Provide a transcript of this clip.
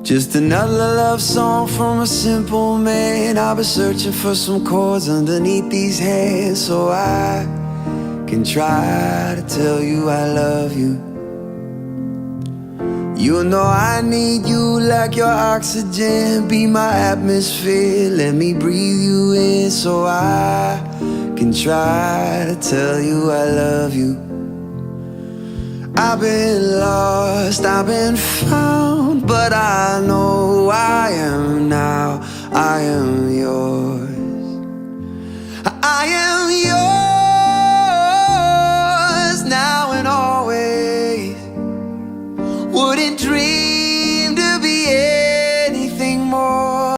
Just another love song from a simple man. I've been searching for some chords underneath these hands, so I can try to tell you I love you. You know I need you like your oxygen. Be my atmosphere, let me breathe you in, so I can try to tell you I love you. I've been lost, I've been found, but I know I am now.